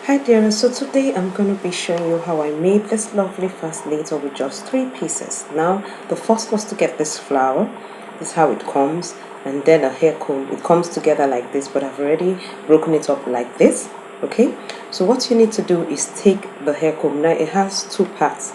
Hi dear, so today I'm going to be showing you how I made this lovely fascinator with just 3 pieces. Now the first was to get this flower. This is how it comes, and then a hair comb. It comes together like this, but I've already broken it up like this. Okay, so what you need to do is take the hair comb. Now it has 2 parts,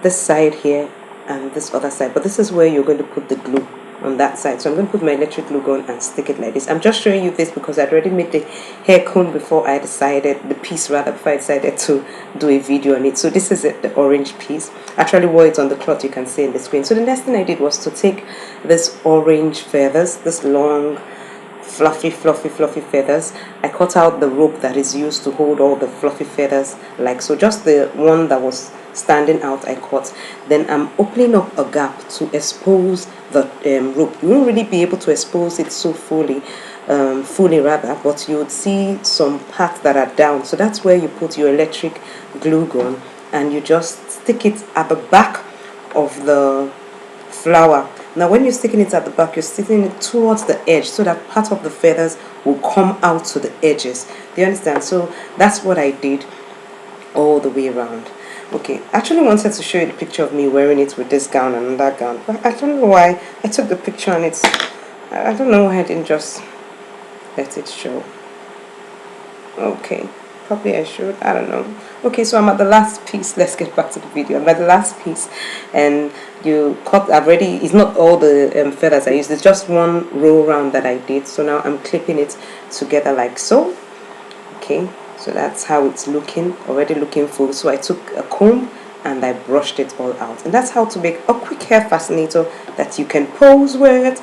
this side here and this other side, but this is where you're going to put the glue, on that side. So I'm going to put my electric glue gun and stick it like this. I'm just showing you this because I'd already made the hair comb before I decided, the piece rather, before I decided to do a video on it. So this is it, the orange piece. Actually wore it on the cloth, you can see in the screen. So the next thing I did was to take this orange feathers, this long fluffy feathers. I cut out the rope that is used to hold all the fluffy feathers, like so. Just the one that was standing out I cut. Then I'm opening up a gap to expose the rope. You won't really be able to expose it so fully rather, but you would see some parts that are down. So that's where you put your electric glue gun and you just stick it at the back of the flower. Now when you're sticking it at the back, you're sticking it towards the edge so that part of the feathers will come out to the edges. Do you understand? So that's what I did all the way around. Okay, I actually wanted to show you the picture of me wearing it with this gown and that gown, but I don't know why I took the picture and I don't know why I didn't just let it show. Okay, probably I should, I don't know. Okay, so I'm at the last piece. Let's get back to the video. I'm at the last piece, and you cut. I've already, it's not all the feathers I used, it's just one roll round that I did. So now I'm clipping it together like so. Okay, so that's how it's looking, already looking full. So I took a comb and I brushed it all out, and that's how to make a quick hair fascinator that you can pose with,